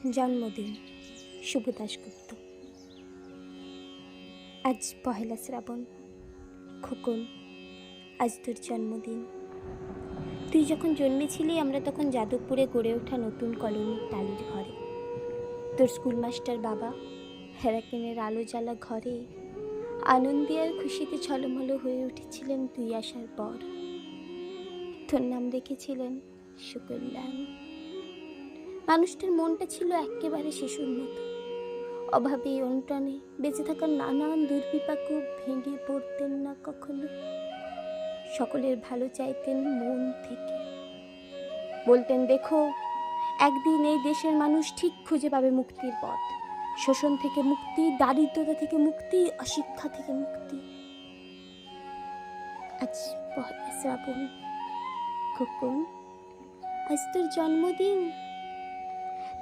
জন্মদিন শুভ দাশগুপ্ত। আজ পহেলা শ্রাবণ। খোকন, আজ তোর জন্মদিন। তুই যখন জন্মেছিলি আমরা তখন যাদবপুরে গড়ে ওঠা নতুন কলোনির টালির ঘরে। তোর স্কুল মাস্টার বাবা হেরাকিনের আলো জ্বালা ঘরে আনন্দে আর খুশিতে ছলমল হয়ে উঠেছিলেন তুই আসার পর। তোর নাম রেখেছিলেন সুকল্যাণ। মানুষটার মনটা ছিল একেবারে শিশুর মতো। অভাবে অনটনে বেঁচে থাকার নানান দুর্বিপাকও ভেঙে পড়তেন না কখনো। সকলের ভালো চাইতেন মন থেকে। বলতেন, দেখো, একদিন এই দেশের মানুষ ঠিক খুঁজে পাবে মুক্তির পথ। শোষণ থেকে মুক্তি, দারিদ্রতা থেকে মুক্তি, অশিক্ষা থেকে মুক্তি। আজ পহেলা শ্রাবণ। খোকন, আজ তোর জন্মদিন।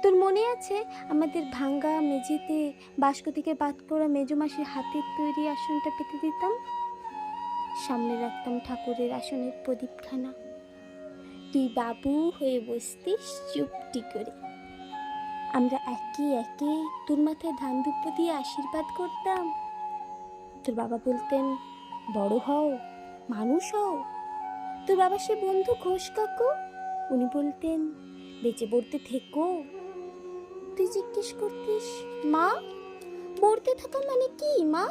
তোর মনে আছে আমাদের ভাঙ্গা মেঝেতে বাস্ক থেকে বাদ করা মেজমাসির হাতের তৈরি আসনটা পেতে দিতাম? সামনে রাখতাম ঠাকুরের আসনের প্রদীপখানা। তুই বাবু হয়ে বসতিস চুপটি করে। আমরা একে একে তোর মাথায় ধান দুব্য দিয়ে আশীর্বাদ করতাম। তোর বাবা বলতেন, বড় হও, মানুষ হও। তোর বাবা সে বন্ধু ঘোষ কাকু, উনি বলতেন, বেঁচে পড়তে থেকো। তুই জিজ্ঞেস করতিস, মা, পড়তে থাকা মানে কি মা?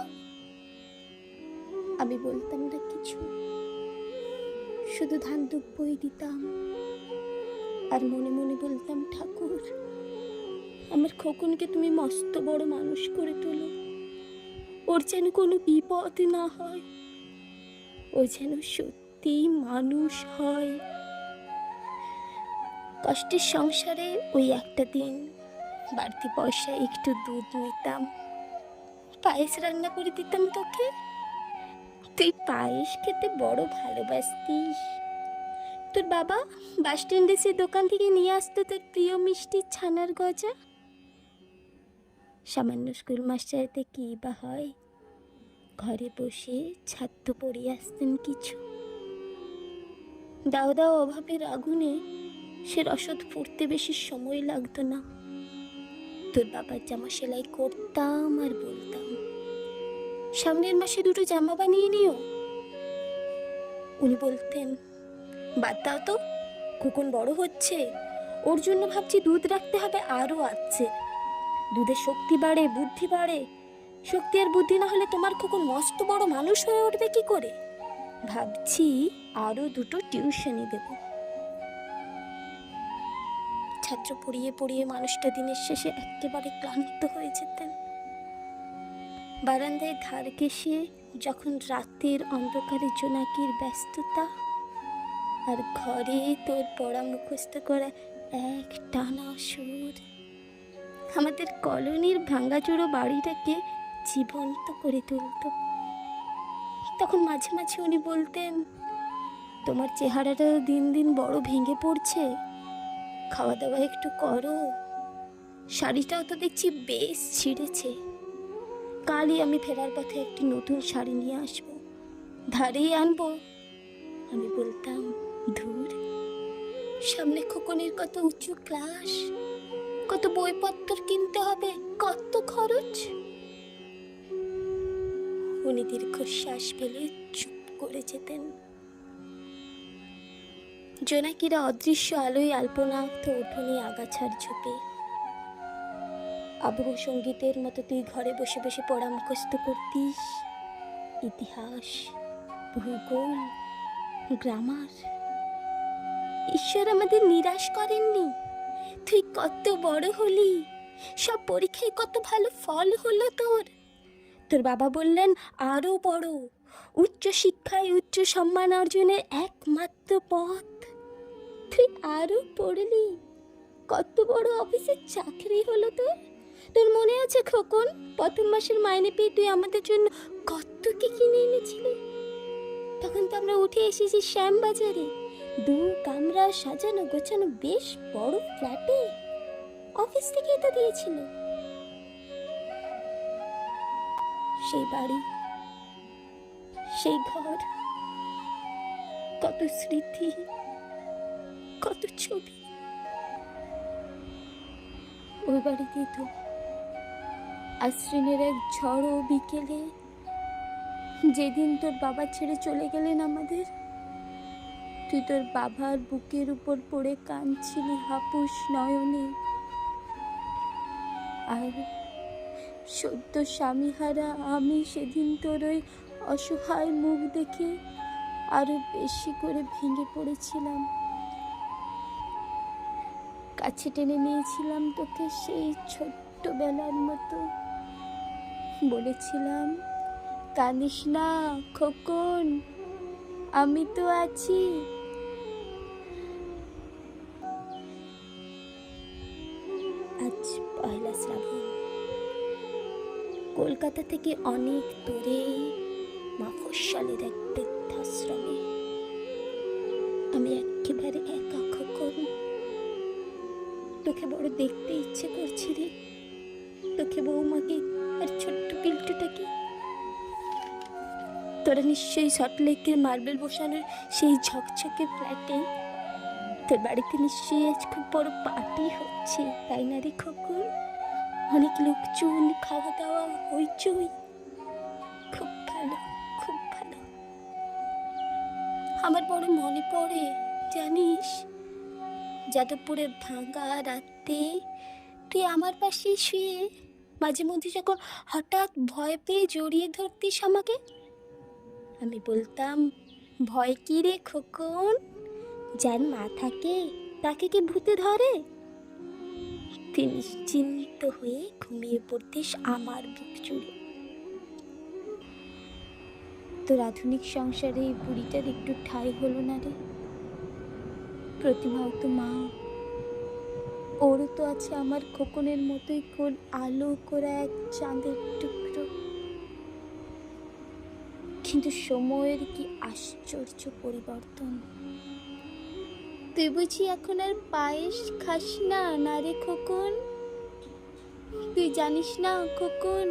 আমি বলতাম না কিছু, শুধু ধান দুব্বই দিতাম আর মনে মনে বলতাম, ঠাকুর, আমার খোকনকে তুমি মস্ত বড় মানুষ করে তোলো। ওর যেন কোনো বিপদ না হয়, ও যেন সত্যি মানুষ হয়। কষ্টের সংসারে ওই একটা দিন বাড়তি পয়সা একটু দুধ নিতাম, পায়েস রান্না করে দিতাম তোকে। তুই পায়েস খেতে বড় ভালোবাসতিস। তোর বাবা বাস স্ট্যান্ডে সে দোকান থেকে নিয়ে আসতো তোর প্রিয় মিষ্টি ছানার গজা। সামান্য স্কুল মাস্টারেতে কি বা হয়, ঘরে বসে ছাত্র পড়িয়ে আসতেন কিছু। দাও দাও অভাবের আগুনে সে রসদ পড়তে বেশি সময় লাগতো না। তোর বাবার জামা সেলাই করতাম আর বলতাম, সামনের মাসে দুটো জামা বানিয়ে নিও। উনি বলতেন, বাদ দাও তো, খোকন বড় হচ্ছে, ওর জন্য ভাবছি দুধ রাখতে হবে আরও আছে। দুধে শক্তি বাড়ে, বুদ্ধি বাড়ে। শক্তি আর বুদ্ধি না হলে তোমার খোকন মস্ত বড় মানুষ হয়ে উঠবে কি করে? ভাবছি আরও দুটো টিউশনি দেব। ছাত্র পড়িয়ে পড়িয়ে মানুষটা দিনের শেষে একেবারে ক্লান্ত হয়ে যেতেন। বারান্দায় ধার ঘেঁষে যখন রাতের অন্ধকারে জোনাকির ব্যস্ততা, আর ঘরে তোর পড়া মুখস্থ করা এক টানা সুর আমাদের কলোনির ভাঙ্গাচোড়ো বাড়িটাকে জীবন্ত করে তুলত। তখন মাঝে মাঝে উনি বলতেন, তোমার চেহারাটা দিন দিন বড় ভেঙে পড়ছে, খাওয়া দাওয়া একটু করো। শাড়িটাও তো দেখছি বেশ ছিঁড়েছে, কালই আমি ফেরার পথে একটি নতুন শাড়ি নিয়ে আসবো, ধারেই আনবো। আমি বলতাম, ধুর, সামনে খোকনের কত উঁচু ক্লাস, কত বইপত্র কিনতে হবে, কত খরচ। উনি দীর্ঘশ্বাস ফেলে চুপ করে যেতেন। জোনাকিরা অদৃশ্য আলোয় আলপনা আঁকত উঠোনে আগাছার ঝোপে। আবহ সঙ্গীতের মতো তুই ঘরে বসে বসে পড়া মুখস্থ করতিস, ইতিহাস, ভূগোল, গ্রামার। ঈশ্বর আমাদের নিরাশ করেননি। তুই কত বড় হলি, সব পরীক্ষায় কত ভালো ফল হলো তোর। তোর বাবা বললেন, আরো বড়, উচ্চ শিক্ষায় উচ্চ সম্মান অর্জনের একমাত্র পথ। তুই আরো পড়লি, কত বড় অফিসের চাকরি হলো তোর। তোর মনে আছে খোকন, প্রথম মাসের মাইনে পেয়ে তুই আমাদের জন্য কত কি কিনে এনেছিলি? তখন তো আমরা উঠে এসেছি শ্যামবাজারে, 2 কামরা সাজানো গোছানো বেশ বড় ফ্ল্যাটে। অফিস থেকেই তো দিয়েছিল। সেই বাড়ি, সেই ঘর, কত স্মৃতি, কত ছবি। ওই বাড়িতেই তো আশ্বিনের এক ঝড়ো বিকেলে, যেদিন তোর বাবা ছেড়ে চলে গেলেন আমাদের, তুই তোর বাবার বুকের উপর পড়ে কাঁদছিলি হাপুস নয়নে। আর সদ্য স্বামীহারা আমি সেদিন তোর ওই অসহায় মুখ দেখে আরো বেশি করে ভেঙে পড়েছিলাম। কাছে টেনে নিয়েছিলাম তোকে সেই ছোট্টবেলার মতো, বলেছিলাম, কাঁদিস না খোকন, আমি তো আছি। আজ পয়লা শ্রাবণ, কলকাতা থেকে অনেক দূরে মফস্বলের এক বৃদ্ধাশ্রমে আমি একেবারে একা খোকন। তোকে বড় দেখতে ইচ্ছে করছে রে, তোকে, বৌমাকে আর ছোট্ট পিল্টুটাকে। তোরা নিশ্চয়ই সল্টলেকের মার্বেল বসানোর সেই ঝকঝকে ফ্ল্যাটে, তোর বাড়িতে নিশ্চয়ই আজ খুব বড় পার্টি হচ্ছে, তাই না রে খোকন? অনেক লোকজন, খাওয়া দাওয়া, হইচই। খুব ভালো, খুব ভালো। আমার বড় মনে পড়ে জানিস, যাদবপুরের ভাঙা রাতে তুই আমার পাশে শুয়ে মাঝে মধ্যে যখন হঠাৎ ভয় পেয়ে জড়িয়ে ধরতিস আমাকে, আমি বলতাম, ভয় কি রে খোকন, যার মা থাকে তাকে কি ভূতে ধরে? তুই নিশ্চিন্ত হয়ে ঘুমিয়ে পড়তিস আমার বুক জুড়ে। তোর আধুনিক সংসারে এই বুড়িটার একটু ঠাঁই হলো না রে। প্রতিমাও তো মা, ওরও তো আছে আমার খোকনের মতোই কোন আলো করা এক চাঁদের টুকরো। কিন্তু সময়ের কি আশ্চর্য পরিবর্তন। তুই বুঝি এখন আর পায়েস খাস না, না রে খোকন? তুই জানিস না খোকন,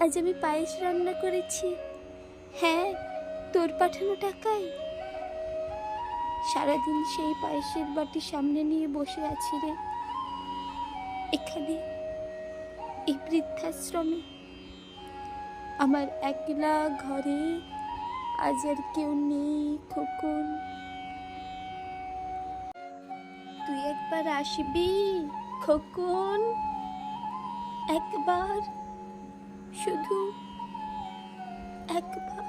আজ আমি পায়েস রান্না করেছি। হ্যাঁ, তোর পাঠানো টাকায়। সারাদিন সেই পায়েসের বাটি সামনে নিয়ে বসে আছি রে, এখানে এই বৃদ্ধাশ্রমে, আমার একলা ঘরে। আজ আর কেউ নেই খোকন। তুই একবার আসবি খোকন, একবার, শুধু একবার।